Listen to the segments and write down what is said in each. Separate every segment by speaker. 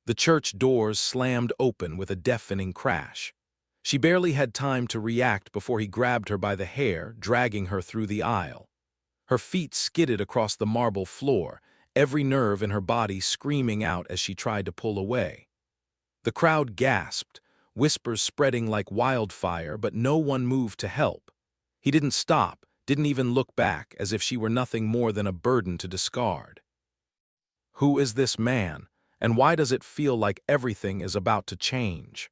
Speaker 1: The church doors slammed open with a deafening crash. She barely had time to react before he grabbed her by the hair, dragging her through the aisle. Her feet skidded across the marble floor, every nerve in her body screaming out as she tried to pull away. The crowd gasped, whispers spreading like wildfire, but no one moved to help. He didn't stop, didn't even look back, as if she were nothing more than a burden to discard. Who is this man, and why does it feel like everything is about to change?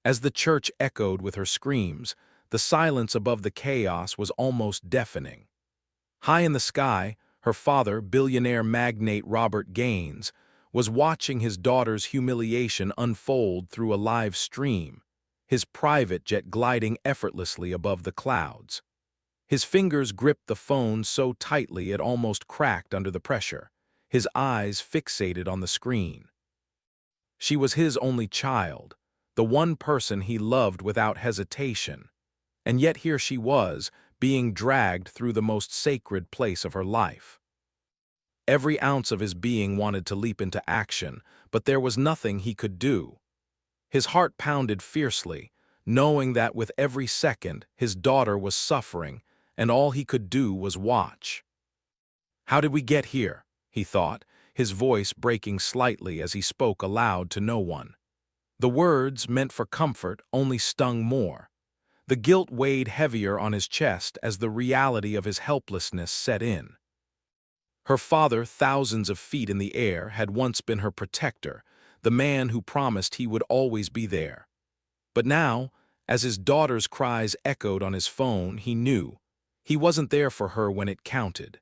Speaker 1: As the church echoed with her screams, the silence above the chaos was almost deafening. High in the sky, her father, billionaire magnate Robert Gaines, was watching his daughter's humiliation unfold through a live stream, his private jet gliding effortlessly above the clouds. His fingers gripped the phone so tightly it almost cracked under the pressure, his eyes fixated on the screen. She was his only child, the one person he loved without hesitation, and yet here she was, being dragged through the most sacred place of her life. Every ounce of his being wanted to leap into action, but there was nothing he could do. His heart pounded fiercely, knowing that with every second his daughter was suffering, and all he could do was watch. "How did we get here?" he thought, his voice breaking slightly as he spoke aloud to no one. The words, meant for comfort, only stung more. The guilt weighed heavier on his chest as the reality of his helplessness set in. Her father, thousands of feet in the air, had once been her protector, the man who promised he would always be there. But now, as his daughter's cries echoed on his phone, he knew he wasn't there for her when it counted.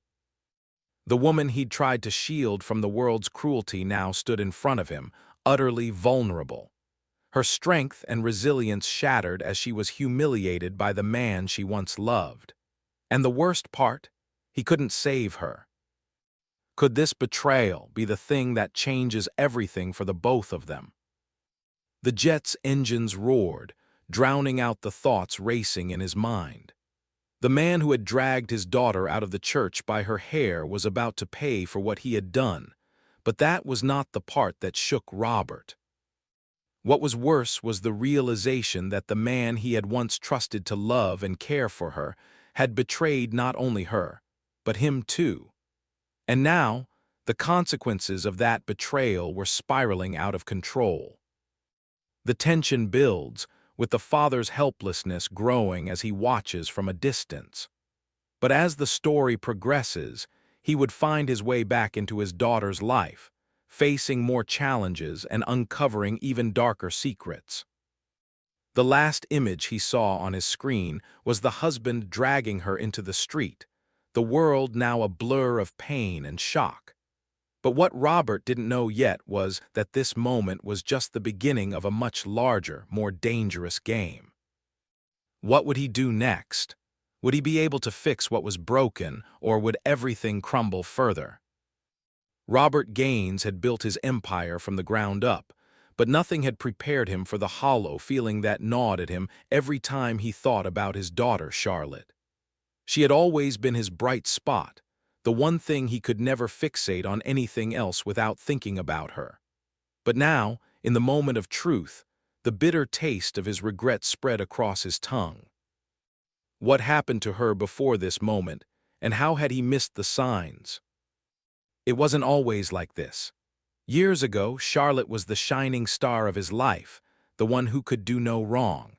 Speaker 1: The woman he'd tried to shield from the world's cruelty now stood in front of him, utterly vulnerable. Her strength and resilience shattered as she was humiliated by the man she once loved. And the worst part, he couldn't save her. Could this betrayal be the thing that changes everything for the both of them? The jet's engines roared, drowning out the thoughts racing in his mind. The man who had dragged his daughter out of the church by her hair was about to pay for what he had done, but that was not the part that shook Robert. What was worse was the realization that the man he had once trusted to love and care for her had betrayed not only her, but him too. And now, the consequences of that betrayal were spiraling out of control. The tension builds, with the father's helplessness growing as he watches from a distance. But as the story progresses, he would find his way back into his daughter's life, facing more challenges and uncovering even darker secrets. The last image he saw on his screen was the husband dragging her into the street, the world now a blur of pain and shock. But what Robert didn't know yet was that this moment was just the beginning of a much larger, more dangerous game. What would he do next? Would he be able to fix what was broken, or would everything crumble further? Robert Gaines had built his empire from the ground up, but nothing had prepared him for the hollow feeling that gnawed at him every time he thought about his daughter, Charlotte. She had always been his bright spot, the one thing he could never fixate on anything else without thinking about her. But now, in the moment of truth, the bitter taste of his regret spread across his tongue. What happened to her before this moment, and how had he missed the signs? It wasn't always like this. Years ago, Charlotte was the shining star of his life, the one who could do no wrong.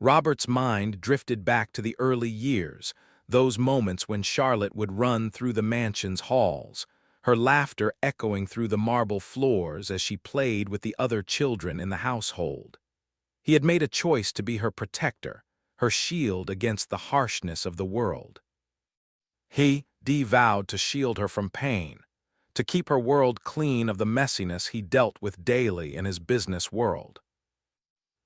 Speaker 1: Robert's mind drifted back to the early years, those moments when Charlotte would run through the mansion's halls, her laughter echoing through the marble floors as she played with the other children in the household. He had made a choice to be her protector, her shield against the harshness of the world. He vowed to shield her from pain, to keep her world clean of the messiness he dealt with daily in his business world.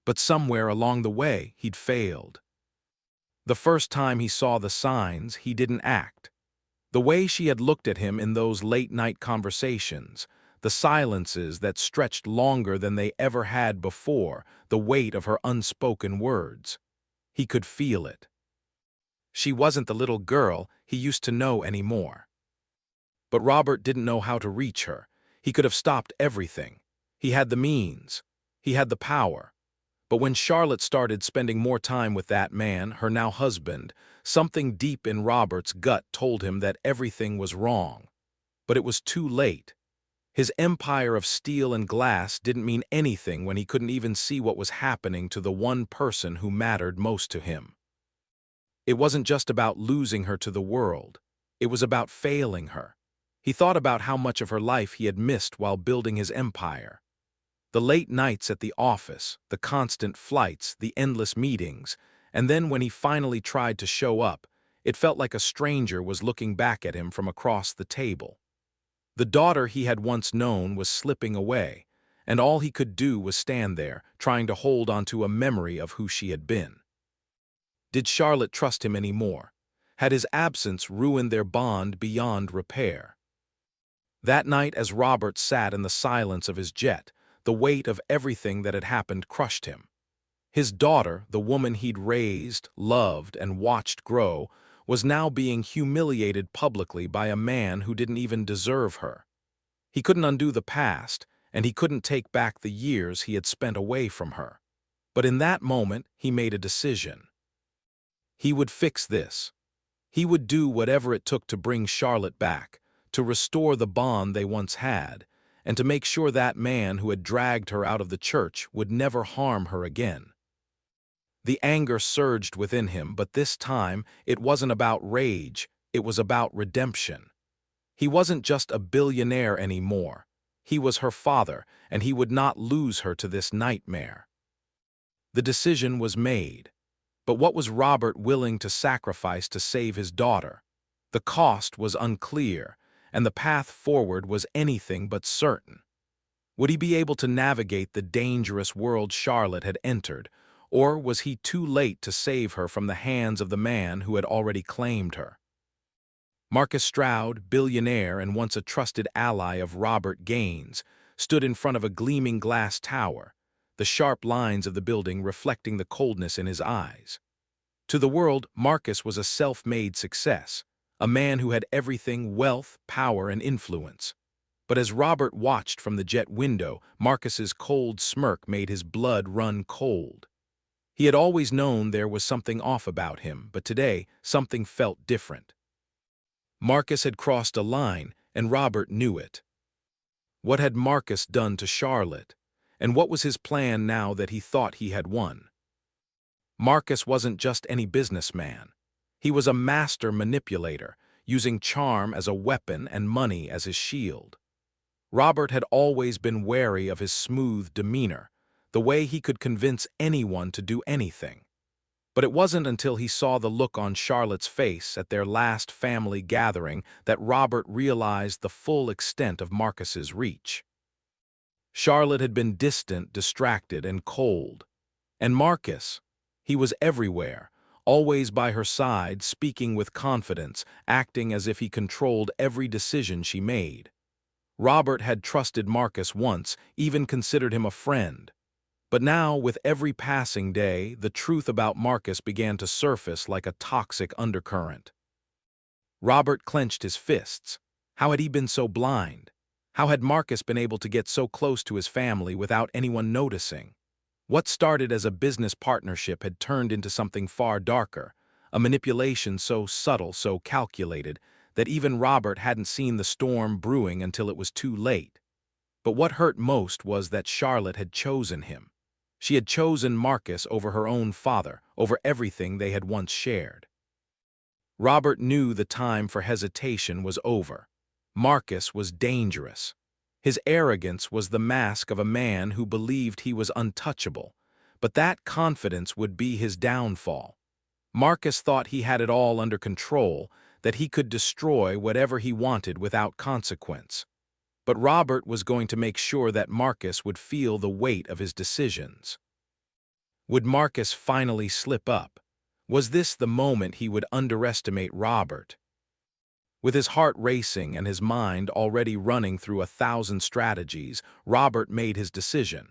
Speaker 1: But somewhere along the way, he'd failed. The first time he saw the signs, he didn't act. The way she had looked at him in those late-night conversations, the silences that stretched longer than they ever had before, the weight of her unspoken words. He could feel it. She wasn't the little girl he used to know anymore. But Robert didn't know how to reach her. He could have stopped everything. He had the means. He had the power. But when Charlotte started spending more time with that man, her now husband, something deep in Robert's gut told him that everything was wrong. But it was too late. His empire of steel and glass didn't mean anything when he couldn't even see what was happening to the one person who mattered most to him. It wasn't just about losing her to the world. It was about failing her. He thought about how much of her life he had missed while building his empire. The late nights at the office, the constant flights, the endless meetings, and then when he finally tried to show up, it felt like a stranger was looking back at him from across the table. The daughter he had once known was slipping away, and all he could do was stand there, trying to hold onto a memory of who she had been. Did Charlotte trust him anymore? Had his absence ruined their bond beyond repair? That night, as Robert sat in the silence of his jet, the weight of everything that had happened crushed him. His daughter, the woman he'd raised, loved, and watched grow, was now being humiliated publicly by a man who didn't even deserve her. He couldn't undo the past, and he couldn't take back the years he had spent away from her. But in that moment, he made a decision. He would fix this. He would do whatever it took to bring Charlotte back, to restore the bond they once had, and to make sure that man who had dragged her out of the church would never harm her again. The anger surged within him, but this time it wasn't about rage, it was about redemption. He wasn't just a billionaire anymore. He was her father, and he would not lose her to this nightmare. The decision was made. But what was Robert willing to sacrifice to save his daughter? The cost was unclear, and the path forward was anything but certain. Would he be able to navigate the dangerous world Charlotte had entered, or was he too late to save her from the hands of the man who had already claimed her? Marcus Stroud, billionaire and once a trusted ally of Robert Gaines, stood in front of a gleaming glass tower, the sharp lines of the building reflecting the coldness in his eyes. To the world, Marcus was a self-made success, a man who had everything: wealth, power, and influence. But as Robert watched from the jet window, Marcus's cold smirk made his blood run cold. He had always known there was something off about him, but today something felt different. Marcus had crossed a line, and Robert knew it. What had Marcus done to Charlotte? And what was his plan now that he thought he had won? Marcus wasn't just any businessman. He was a master manipulator, using charm as a weapon and money as his shield. Robert had always been wary of his smooth demeanor, the way he could convince anyone to do anything. But it wasn't until he saw the look on Charlotte's face at their last family gathering that Robert realized the full extent of Marcus's reach. Charlotte had been distant, distracted, and cold. And Marcus, he was everywhere, always by her side, speaking with confidence, acting as if he controlled every decision she made. Robert had trusted Marcus once, even considered him a friend. But now, with every passing day, the truth about Marcus began to surface like a toxic undercurrent. Robert clenched his fists. How had he been so blind? How had Marcus been able to get so close to his family without anyone noticing? What started as a business partnership had turned into something far darker, a manipulation so subtle, so calculated, that even Robert hadn't seen the storm brewing until it was too late. But what hurt most was that Charlotte had chosen him. She had chosen Marcus over her own father, over everything they had once shared. Robert knew the time for hesitation was over. Marcus was dangerous. His arrogance was the mask of a man who believed he was untouchable, but that confidence would be his downfall. Marcus thought he had it all under control, that he could destroy whatever he wanted without consequence. But Robert was going to make sure that Marcus would feel the weight of his decisions. Would Marcus finally slip up? Was this the moment he would underestimate Robert? With his heart racing and his mind already running through 1,000 strategies, Robert made his decision.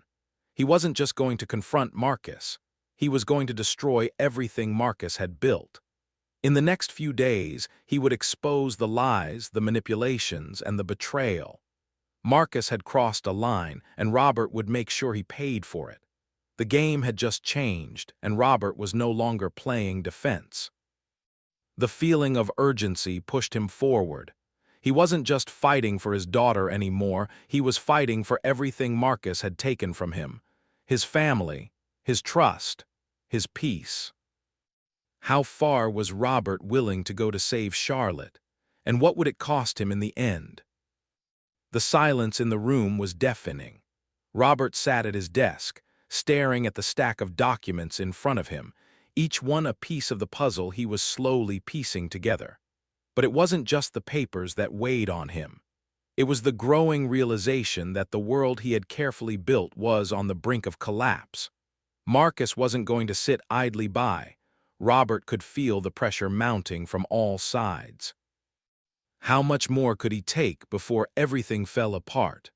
Speaker 1: He wasn't just going to confront Marcus. He was going to destroy everything Marcus had built. In the next few days, he would expose the lies, the manipulations, and the betrayal. Marcus had crossed a line, and Robert would make sure he paid for it. The game had just changed, and Robert was no longer playing defense. The feeling of urgency pushed him forward. He wasn't just fighting for his daughter anymore, he was fighting for everything Marcus had taken from him. His family, his trust, his peace. How far was Robert willing to go to save Charlotte? And what would it cost him in the end? The silence in the room was deafening. Robert sat at his desk, staring at the stack of documents in front of him, each one a piece of the puzzle he was slowly piecing together. But it wasn't just the papers that weighed on him. It was the growing realization that the world he had carefully built was on the brink of collapse. Marcus wasn't going to sit idly by. Robert could feel the pressure mounting from all sides. How much more could he take before everything fell apart?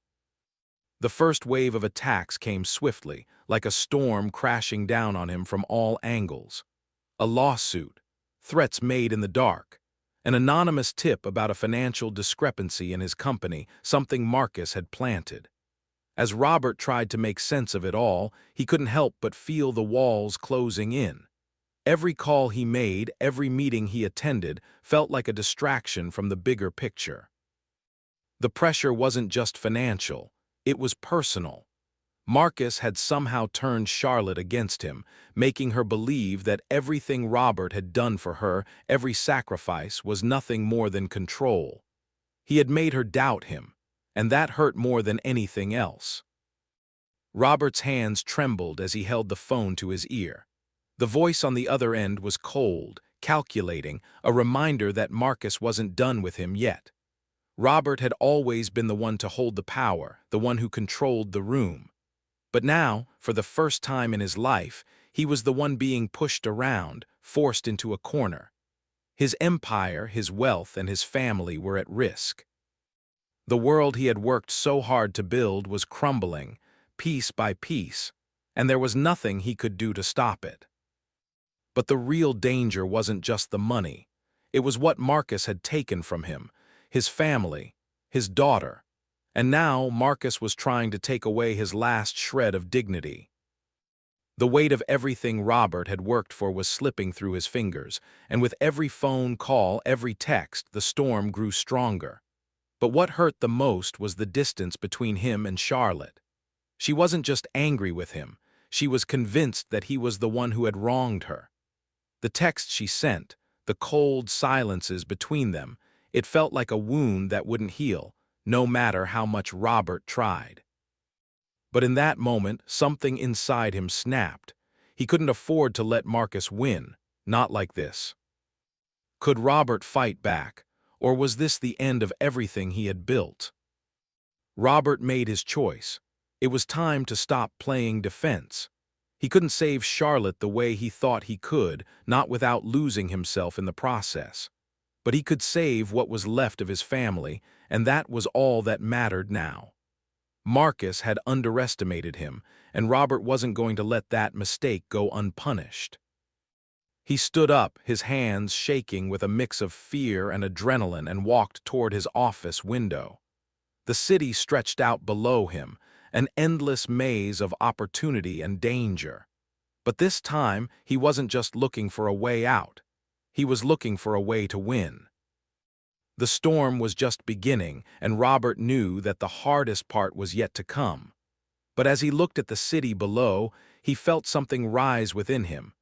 Speaker 1: The first wave of attacks came swiftly, like a storm crashing down on him from all angles. A lawsuit, threats made in the dark, an anonymous tip about a financial discrepancy in his company, something Marcus had planted. As Robert tried to make sense of it all, he couldn't help but feel the walls closing in. Every call he made, every meeting he attended, felt like a distraction from the bigger picture. The pressure wasn't just financial, it was personal. Marcus had somehow turned Charlotte against him, making her believe that everything Robert had done for her, every sacrifice, was nothing more than control. He had made her doubt him, and that hurt more than anything else. Robert's hands trembled as he held the phone to his ear. The voice on the other end was cold, calculating, a reminder that Marcus wasn't done with him yet. Robert had always been the one to hold the power, the one who controlled the room. But now, for the first time in his life, he was the one being pushed around, forced into a corner. His empire, his wealth, and his family were at risk. The world he had worked so hard to build was crumbling, piece by piece, and there was nothing he could do to stop it. But the real danger wasn't just the money. It was what Marcus had taken from him, his family, his daughter. And now Marcus was trying to take away his last shred of dignity. The weight of everything Robert had worked for was slipping through his fingers, and with every phone call, every text, the storm grew stronger. But what hurt the most was the distance between him and Charlotte. She wasn't just angry with him, she was convinced that he was the one who had wronged her. The texts she sent, the cold silences between them, it felt like a wound that wouldn't heal, no matter how much Robert tried. But in that moment, something inside him snapped. He couldn't afford to let Marcus win, not like this. Could Robert fight back, or was this the end of everything he had built? Robert made his choice. It was time to stop playing defense. He couldn't save Charlotte the way he thought he could, not without losing himself in the process. But he could save what was left of his family, and that was all that mattered now. Marcus had underestimated him, and Robert wasn't going to let that mistake go unpunished. He stood up, his hands shaking with a mix of fear and adrenaline, and walked toward his office window. The city stretched out below him, an endless maze of opportunity and danger. But this time, he wasn't just looking for a way out. He was looking for a way to win. The storm was just beginning, and Robert knew that the hardest part was yet to come. But as he looked at the city below, he felt something rise within him,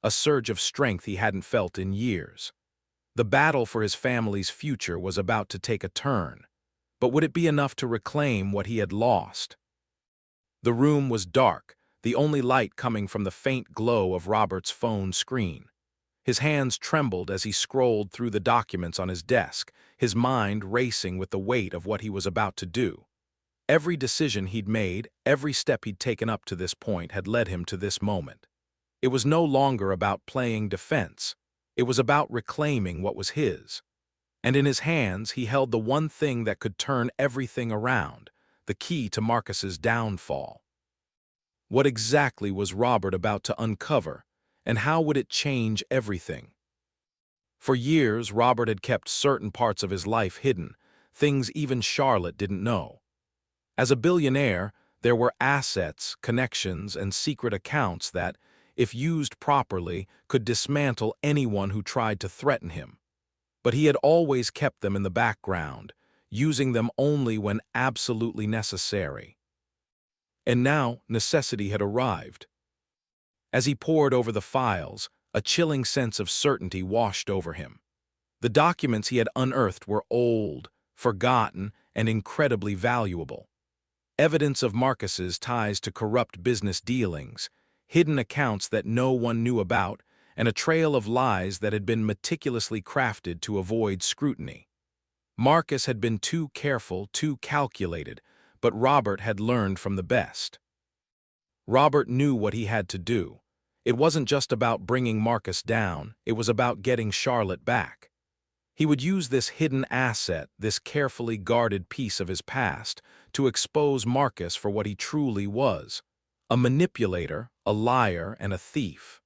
Speaker 1: a surge of strength he hadn't felt in years. The battle for his family's future was about to take a turn. But would it be enough to reclaim what he had lost? The room was dark, the only light coming from the faint glow of Robert's phone screen. His hands trembled as he scrolled through the documents on his desk, his mind racing with the weight of what he was about to do. Every decision he'd made, every step he'd taken up to this point had led him to this moment. It was no longer about playing defense. It was about reclaiming what was his. And in his hands, he held the one thing that could turn everything around, the key to Marcus's downfall. What exactly was Robert about to uncover, and how would it change everything? For years, Robert had kept certain parts of his life hidden, things even Charlotte didn't know. As a billionaire, there were assets, connections, and secret accounts that, if used properly, could dismantle anyone who tried to threaten him. But he had always kept them in the background, using them only when absolutely necessary. And now necessity had arrived. As he pored over the files, a chilling sense of certainty washed over him. The documents he had unearthed were old, forgotten, and incredibly valuable. Evidence of Marcus's ties to corrupt business dealings, hidden accounts that no one knew about, and a trail of lies that had been meticulously crafted to avoid scrutiny. Marcus had been too careful, too calculated, but Robert had learned from the best. Robert knew what he had to do. It wasn't just about bringing Marcus down, it was about getting Charlotte back. He would use this hidden asset, this carefully guarded piece of his past, to expose Marcus for what he truly was: a manipulator, a liar, and a thief.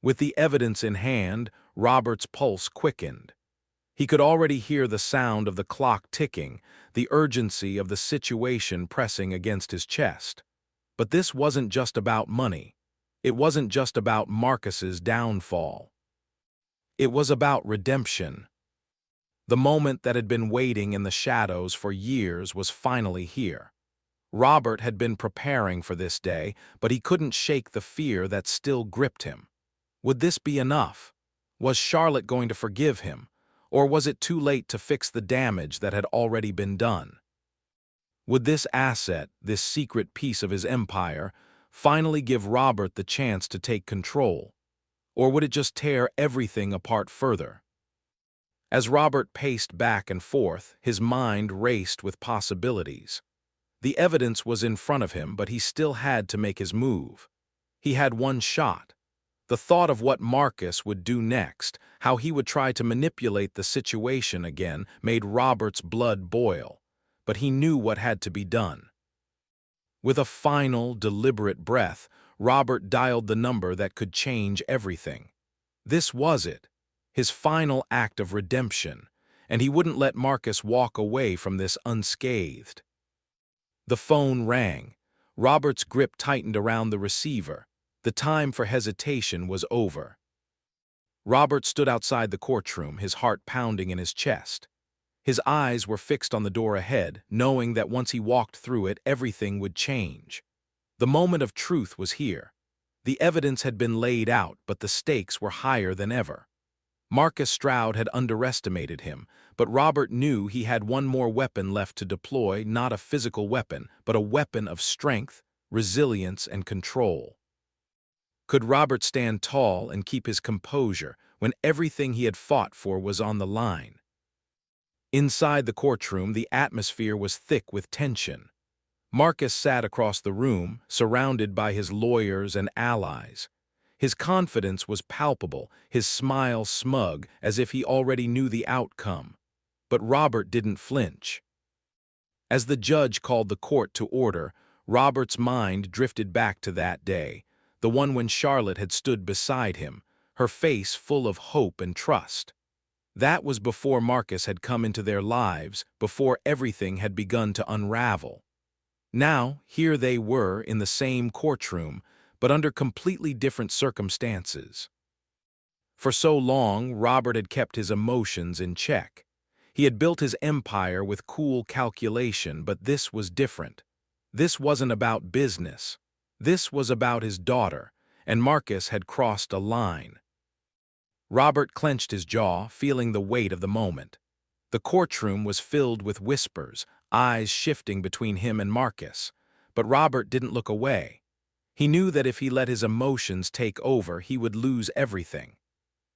Speaker 1: With the evidence in hand, Robert's pulse quickened. He could already hear the sound of the clock ticking, the urgency of the situation pressing against his chest. But this wasn't just about money. It wasn't just about Marcus's downfall. It was about redemption. The moment that had been waiting in the shadows for years was finally here. Robert had been preparing for this day, but he couldn't shake the fear that still gripped him. Would this be enough? Was Charlotte going to forgive him? Or was it too late to fix the damage that had already been done? Would this asset, this secret piece of his empire, finally give Robert the chance to take control? Or would it just tear everything apart further? As Robert paced back and forth, his mind raced with possibilities. The evidence was in front of him, but he still had to make his move. He had one shot. The thought of what Marcus would do next, how he would try to manipulate the situation again, made Robert's blood boil. But he knew what had to be done. With a final, deliberate breath, Robert dialed the number that could change everything. This was it, his final act of redemption, and he wouldn't let Marcus walk away from this unscathed. The phone rang. Robert's grip tightened around the receiver. The time for hesitation was over. Robert stood outside the courtroom, his heart pounding in his chest. His eyes were fixed on the door ahead, knowing that once he walked through it, everything would change. The moment of truth was here. The evidence had been laid out, but the stakes were higher than ever. Marcus Stroud had underestimated him, but Robert knew he had one more weapon left to deploy, not a physical weapon, but a weapon of strength, resilience, and control. Could Robert stand tall and keep his composure when everything he had fought for was on the line? Inside the courtroom, the atmosphere was thick with tension. Marcus sat across the room, surrounded by his lawyers and allies. His confidence was palpable, his smile smug, as if he already knew the outcome. But Robert didn't flinch. As the judge called the court to order, Robert's mind drifted back to that day, the one when Charlotte had stood beside him, her face full of hope and trust. That was before Marcus had come into their lives, before everything had begun to unravel. Now, here they were in the same courtroom, but under completely different circumstances. For so long, Robert had kept his emotions in check. He had built his empire with cool calculation, but this was different. This wasn't about business. This was about his daughter, and Marcus had crossed a line. Robert clenched his jaw, feeling the weight of the moment. The courtroom was filled with whispers, eyes shifting between him and Marcus. But Robert didn't look away. He knew that if he let his emotions take over, he would lose everything.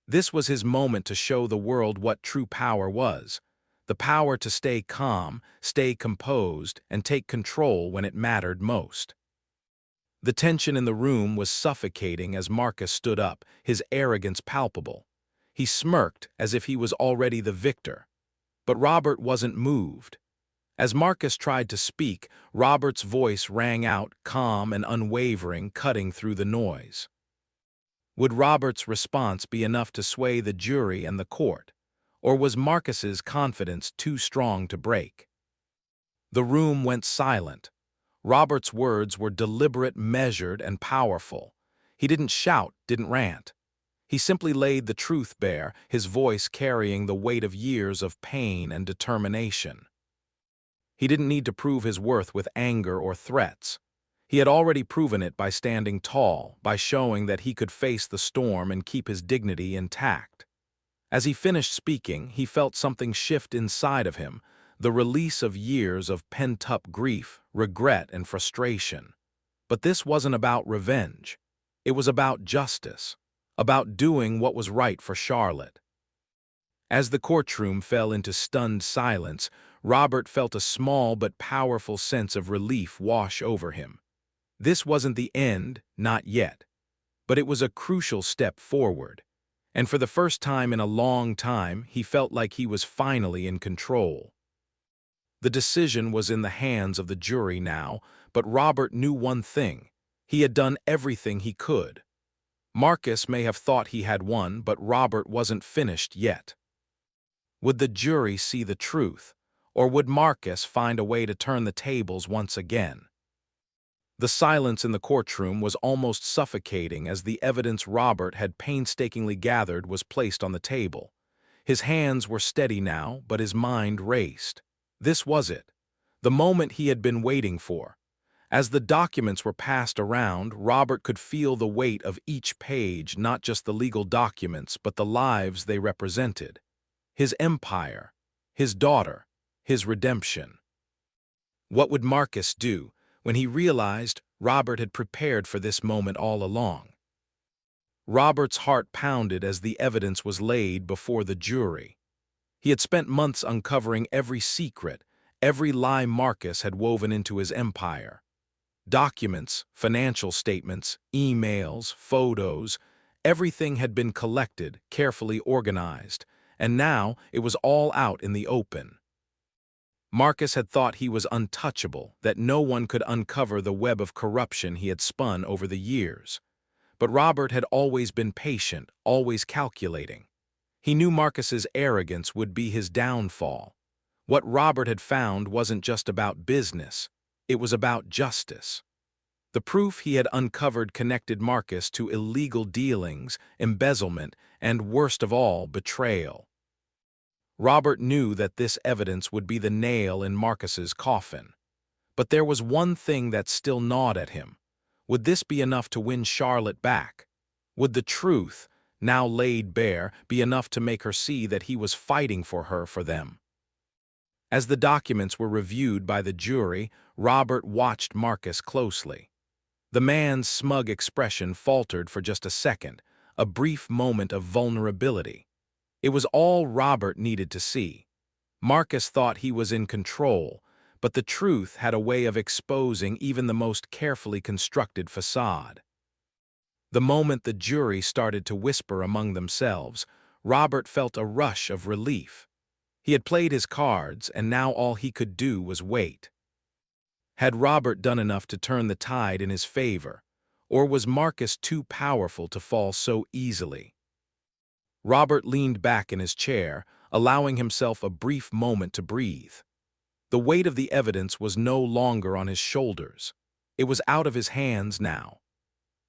Speaker 1: This was his moment to show the world what true power was. The power to stay calm, stay composed, and take control when it mattered most. The tension in the room was suffocating as Marcus stood up, his arrogance palpable. He smirked as if he was already the victor. But Robert wasn't moved. As Marcus tried to speak, Robert's voice rang out, calm and unwavering, cutting through the noise. Would Robert's response be enough to sway the jury and the court? Or was Marcus's confidence too strong to break? The room went silent. Robert's words were deliberate, measured, and powerful. He didn't shout, didn't rant. He simply laid the truth bare, his voice carrying the weight of years of pain and determination. He didn't need to prove his worth with anger or threats. He had already proven it by standing tall, by showing that he could face the storm and keep his dignity intact. As he finished speaking, he felt something shift inside of him, the release of years of pent-up grief, regret, and frustration. But this wasn't about revenge. It was about justice, about doing what was right for Charlotte. As the courtroom fell into stunned silence, Robert felt a small but powerful sense of relief wash over him. This wasn't the end, not yet. But it was a crucial step forward. And for the first time in a long time, he felt like he was finally in control. The decision was in the hands of the jury now, but Robert knew one thing. He had done everything he could. Marcus may have thought he had won, but Robert wasn't finished yet. Would the jury see the truth, or would Marcus find a way to turn the tables once again? The silence in the courtroom was almost suffocating as the evidence Robert had painstakingly gathered was placed on the table. His hands were steady now, but his mind raced. This was it, the moment he had been waiting for. As the documents were passed around, Robert could feel the weight of each page, not just the legal documents, but the lives they represented. His empire, his daughter, his redemption. What would Marcus do when he realized Robert had prepared for this moment all along? Robert's heart pounded as the evidence was laid before the jury. He had spent months uncovering every secret, every lie Marcus had woven into his empire. Documents, financial statements, emails, photos, everything had been collected, carefully organized, and now it was all out in the open. Marcus had thought he was untouchable, that no one could uncover the web of corruption he had spun over the years. But Robert had always been patient, always calculating. He knew Marcus's arrogance would be his downfall. What Robert had found wasn't just about business, it was about justice. The proof he had uncovered connected Marcus to illegal dealings, embezzlement, and, worst of all, betrayal. Robert knew that this evidence would be the nail in Marcus's coffin. But there was one thing that still gnawed at him. Would this be enough to win Charlotte back? Would the truth, now laid bare, be enough to make her see that he was fighting for her, for them? As the documents were reviewed by the jury, Robert watched Marcus closely. The man's smug expression faltered for just a second, a brief moment of vulnerability. It was all Robert needed to see. Marcus thought he was in control, but the truth had a way of exposing even the most carefully constructed facade. The moment the jury started to whisper among themselves, Robert felt a rush of relief. He had played his cards, and now all he could do was wait. Had Robert done enough to turn the tide in his favor, or was Marcus too powerful to fall so easily? Robert leaned back in his chair, allowing himself a brief moment to breathe. The weight of the evidence was no longer on his shoulders. It was out of his hands now.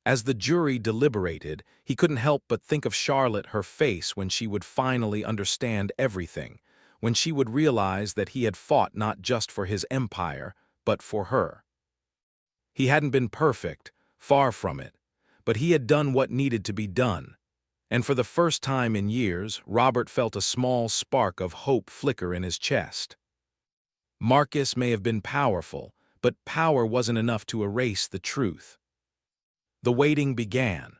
Speaker 1: As the jury deliberated, he couldn't help but think of Charlotte, her face when she would finally understand everything, when she would realize that he had fought not just for his empire, but for her. He hadn't been perfect, far from it, but he had done what needed to be done. And for the first time in years, Robert felt a small spark of hope flicker in his chest. Marcus may have been powerful, but power wasn't enough to erase the truth. The waiting began.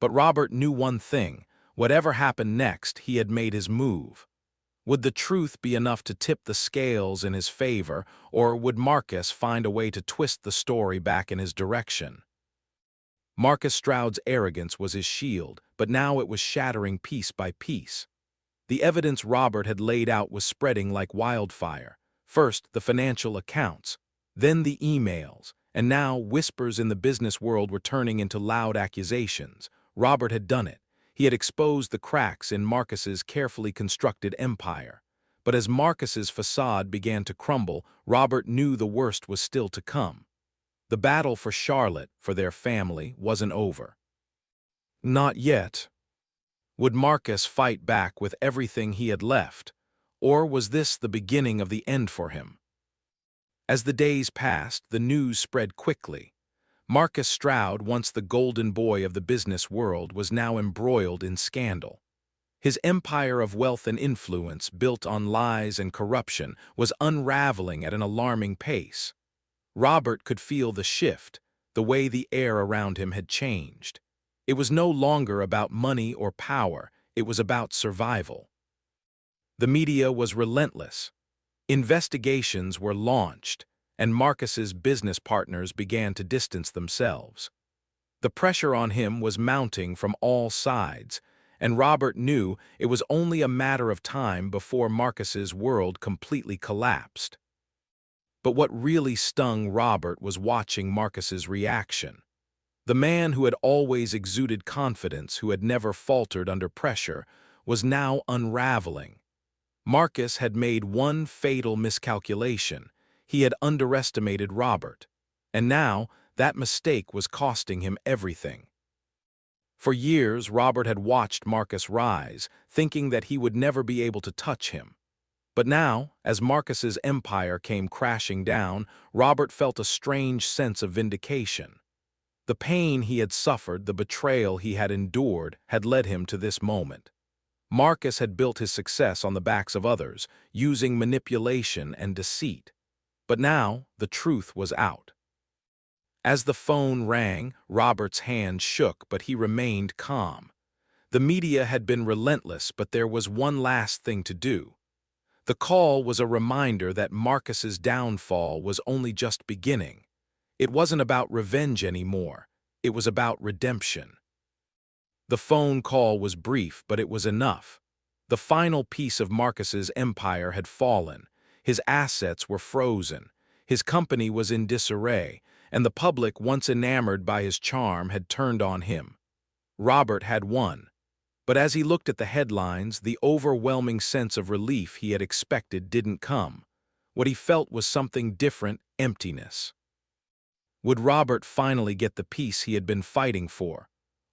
Speaker 1: But Robert knew one thing: whatever happened next, he had made his move. Would the truth be enough to tip the scales in his favor, or would Marcus find a way to twist the story back in his direction? Marcus Stroud's arrogance was his shield, but now it was shattering piece by piece. The evidence Robert had laid out was spreading like wildfire. First, the financial accounts, then the emails, and now whispers in the business world were turning into loud accusations. Robert had done it. He had exposed the cracks in Marcus's carefully constructed empire. But as Marcus's facade began to crumble, Robert knew the worst was still to come. The battle for Charlotte, for their family, wasn't over. Not yet. Would Marcus fight back with everything he had left, or was this the beginning of the end for him? As the days passed, the news spread quickly. Marcus Stroud, once the golden boy of the business world, was now embroiled in scandal. His empire of wealth and influence, built on lies and corruption, was unraveling at an alarming pace. Robert could feel the shift, the way the air around him had changed. It was no longer about money or power, it was about survival. The media was relentless. Investigations were launched, and Marcus's business partners began to distance themselves. The pressure on him was mounting from all sides, and Robert knew it was only a matter of time before Marcus's world completely collapsed. But what really stung Robert was watching Marcus's reaction. The man who had always exuded confidence, who had never faltered under pressure, was now unraveling. Marcus had made one fatal miscalculation. He had underestimated Robert. And now, that mistake was costing him everything. For years, Robert had watched Marcus rise, thinking that he would never be able to touch him. But now, as Marcus's empire came crashing down, Robert felt a strange sense of vindication. The pain he had suffered, the betrayal he had endured, had led him to this moment. Marcus had built his success on the backs of others, using manipulation and deceit. But now, the truth was out. As the phone rang, Robert's hand shook, but he remained calm. The media had been relentless, but there was one last thing to do. The call was a reminder that Marcus's downfall was only just beginning. It wasn't about revenge anymore. It was about redemption. The phone call was brief, but it was enough. The final piece of Marcus's empire had fallen. His assets were frozen. His company was in disarray, and the public, once enamored by his charm, had turned on him. Robert had won. But as he looked at the headlines, the overwhelming sense of relief he had expected didn't come. What he felt was something different: emptiness. Would Robert finally get the peace he had been fighting for?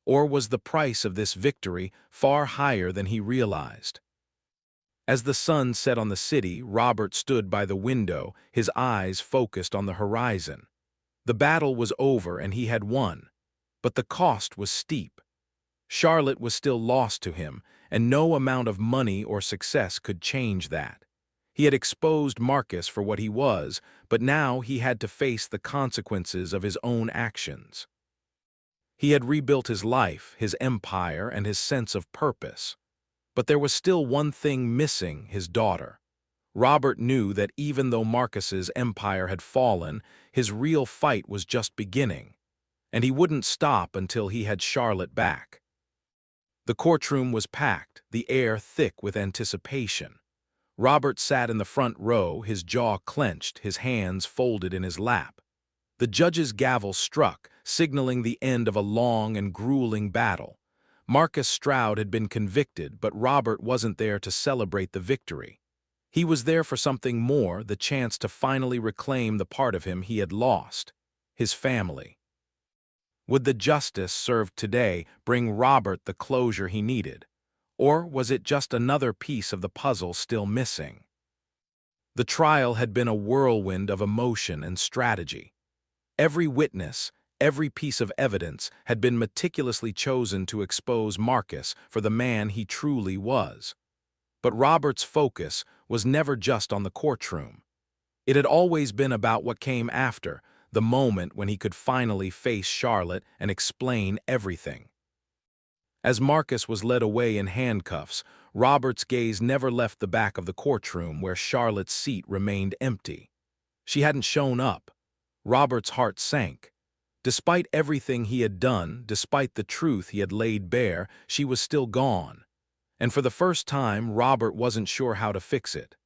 Speaker 1: Or was the price of this victory far higher than he realized? As the sun set on the city, Robert stood by the window, his eyes focused on the horizon. The battle was over and he had won. But the cost was steep. Charlotte was still lost to him, and no amount of money or success could change that. He had exposed Marcus for what he was, but now he had to face the consequences of his own actions. He had rebuilt his life, his empire, and his sense of purpose. But there was still one thing missing: his daughter. Robert knew that even though Marcus's empire had fallen, his real fight was just beginning, and he wouldn't stop until he had Charlotte back. The courtroom was packed, the air thick with anticipation. Robert sat in the front row, his jaw clenched, his hands folded in his lap. The judge's gavel struck, signaling the end of a long and grueling battle. Marcus Stroud had been convicted, but Robert wasn't there to celebrate the victory. He was there for something more: the chance to finally reclaim the part of him he had lost: his family. Would the justice served today bring Robert the closure he needed? Or was it just another piece of the puzzle still missing? The trial had been a whirlwind of emotion and strategy. Every witness, every piece of evidence had been meticulously chosen to expose Marcus for the man he truly was. But Robert's focus was never just on the courtroom. It had always been about what came after, the moment when he could finally face Charlotte and explain everything. As Marcus was led away in handcuffs, Robert's gaze never left the back of the courtroom, where Charlotte's seat remained empty. She hadn't shown up. Robert's heart sank. Despite everything he had done, despite the truth he had laid bare, she was still gone. And for the first time, Robert wasn't sure how to fix it.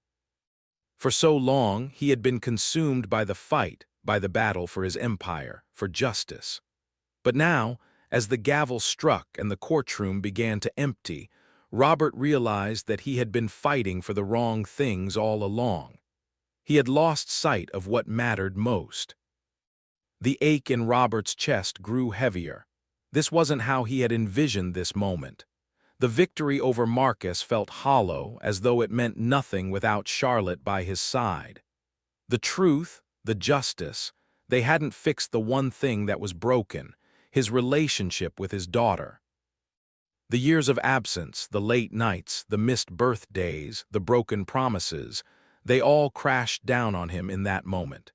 Speaker 1: For so long, he had been consumed by the fight, by the battle for his empire, for justice. But now, as the gavel struck and the courtroom began to empty, Robert realized that he had been fighting for the wrong things all along. He had lost sight of what mattered most. The ache in Robert's chest grew heavier. This wasn't how he had envisioned this moment. The victory over Marcus felt hollow, as though it meant nothing without Charlotte by his side. The truth, the justice, they hadn't fixed the one thing that was broken, his relationship with his daughter. The years of absence, the late nights, the missed birthdays, the broken promises, they all crashed down on him in that moment.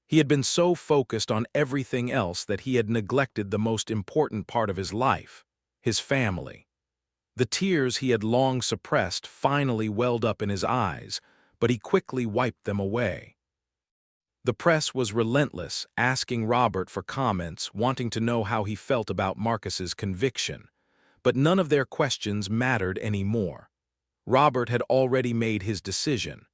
Speaker 1: He had been so focused on everything else that he had neglected the most important part of his life, his family. The tears he had long suppressed finally welled up in his eyes, but he quickly wiped them away. The press was relentless, asking Robert for comments, wanting to know how he felt about Marcus's conviction. But none of their questions mattered anymore. Robert had already made his decision.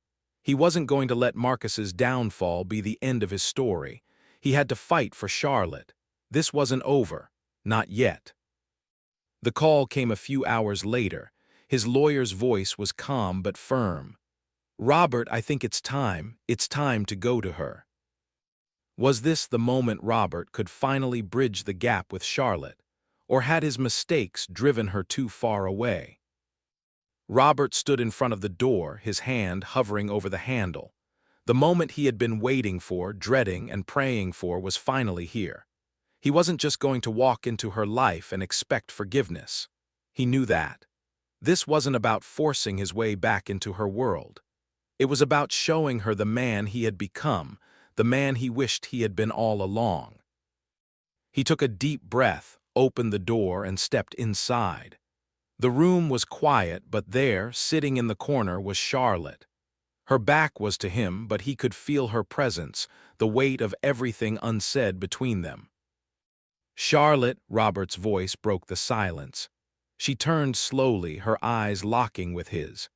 Speaker 1: He wasn't going to let Marcus's downfall be the end of his story. He had to fight for Charlotte. This wasn't over. Not yet. The call came a few hours later. His lawyer's voice was calm but firm. "Robert, I think it's time. It's time to go to her." Was this the moment Robert could finally bridge the gap with Charlotte? Or had his mistakes driven her too far away? Robert stood in front of the door, his hand hovering over the handle. The moment he had been waiting for, dreading, and praying for was finally here. He wasn't just going to walk into her life and expect forgiveness. He knew that. This wasn't about forcing his way back into her world. It was about showing her the man he had become, the man he wished he had been all along. He took a deep breath, opened the door, and stepped inside. The room was quiet, but there, sitting in the corner, was Charlotte. Her back was to him, but he could feel her presence, the weight of everything unsaid between them. "Charlotte," Robert's voice broke the silence. She turned slowly, her eyes locking with his.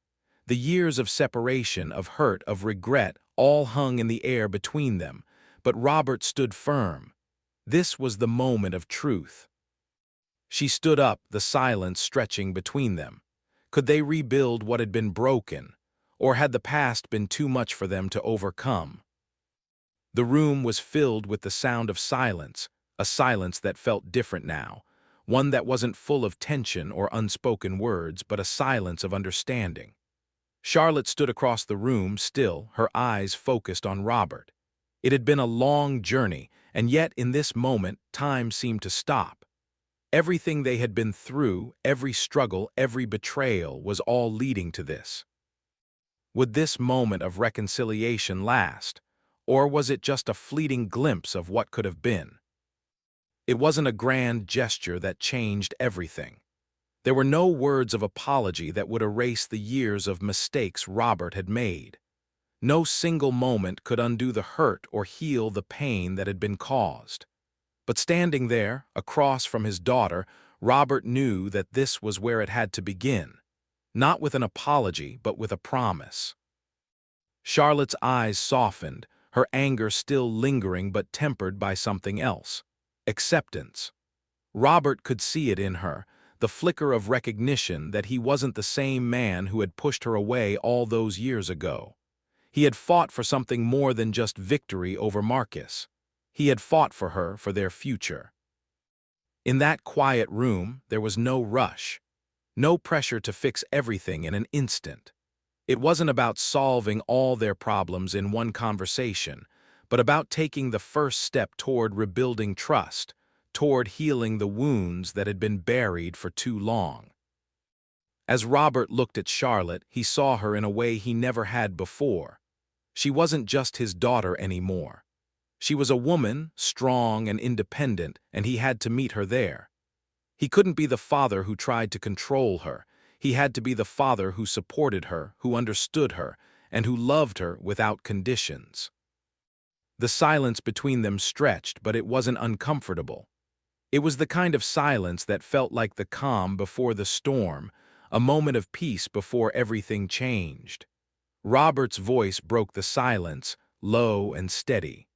Speaker 1: The years of separation, of hurt, of regret, all hung in the air between them, but Robert stood firm. This was the moment of truth. She stood up, the silence stretching between them. Could they rebuild what had been broken, or had the past been too much for them to overcome? The room was filled with the sound of silence, a silence that felt different now, one that wasn't full of tension or unspoken words, but a silence of understanding. Charlotte stood across the room, still, her eyes focused on Robert. It had been a long journey, and yet in this moment, time seemed to stop. Everything they had been through, every struggle, every betrayal, was all leading to this. Would this moment of reconciliation last, or was it just a fleeting glimpse of what could have been? It wasn't a grand gesture that changed everything. There were no words of apology that would erase the years of mistakes Robert had made. No single moment could undo the hurt or heal the pain that had been caused. But standing there, across from his daughter, Robert knew that this was where it had to begin. Not with an apology, but with a promise. Charlotte's eyes softened, her anger still lingering but tempered by something else. Acceptance. Robert could see it in her, the flicker of recognition that he wasn't the same man who had pushed her away all those years ago. He had fought for something more than just victory over Marcus. He had fought for her, for their future. In that quiet room, there was no rush, no pressure to fix everything in an instant. It wasn't about solving all their problems in one conversation, but about taking the first step toward rebuilding trust, toward healing the wounds that had been buried for too long. As Robert looked at Charlotte, he saw her in a way he never had before. She wasn't just his daughter anymore. She was a woman, strong and independent, and he had to meet her there. He couldn't be the father who tried to control her. He had to be the father who supported her, who understood her, and who loved her without conditions. The silence between them stretched, but it wasn't uncomfortable. It was the kind of silence that felt like the calm before the storm, a moment of peace before everything changed. Robert's voice broke the silence, low and steady.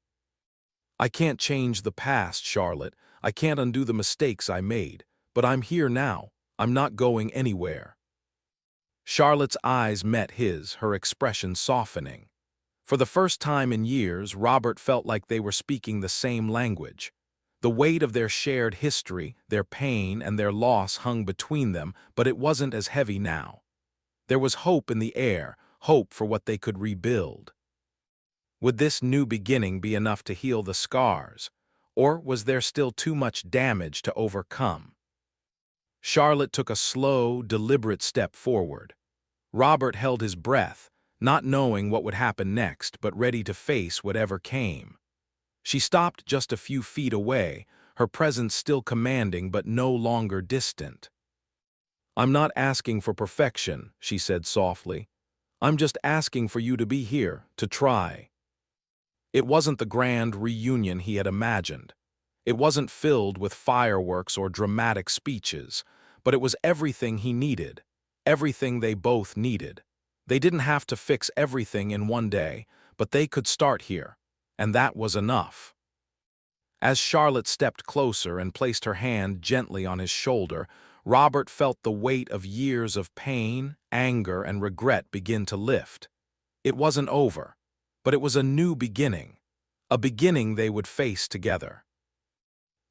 Speaker 1: "I can't change the past, Charlotte. I can't undo the mistakes I made. But I'm here now. I'm not going anywhere." Charlotte's eyes met his, her expression softening. For the first time in years, Robert felt like they were speaking the same language. The weight of their shared history, their pain, and their loss hung between them, but it wasn't as heavy now. There was hope in the air, hope for what they could rebuild. Would this new beginning be enough to heal the scars, or was there still too much damage to overcome? Charlotte took a slow, deliberate step forward. Robert held his breath, not knowing what would happen next, but ready to face whatever came. She stopped just a few feet away, her presence still commanding but no longer distant. "I'm not asking for perfection," she said softly. "I'm just asking for you to be here, to try." It wasn't the grand reunion he had imagined. It wasn't filled with fireworks or dramatic speeches, but it was everything he needed, everything they both needed. They didn't have to fix everything in one day, but they could start here, and that was enough. As Charlotte stepped closer and placed her hand gently on his shoulder, Robert felt the weight of years of pain, anger, and regret begin to lift. It wasn't over, but it was a new beginning, a beginning they would face together.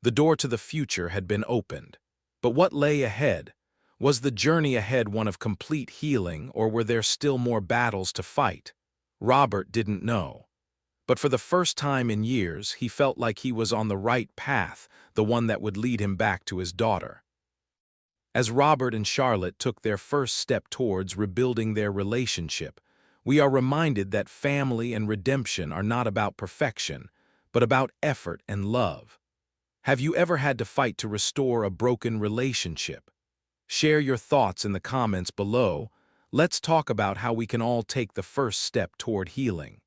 Speaker 1: The door to the future had been opened. But what lay ahead? Was the journey ahead one of complete healing, or were there still more battles to fight? Robert didn't know. But for the first time in years, he felt like he was on the right path, the one that would lead him back to his daughter. As Robert and Charlotte took their first step towards rebuilding their relationship, we are reminded that family and redemption are not about perfection, but about effort and love. Have you ever had to fight to restore a broken relationship? Share your thoughts in the comments below. Let's talk about how we can all take the first step toward healing.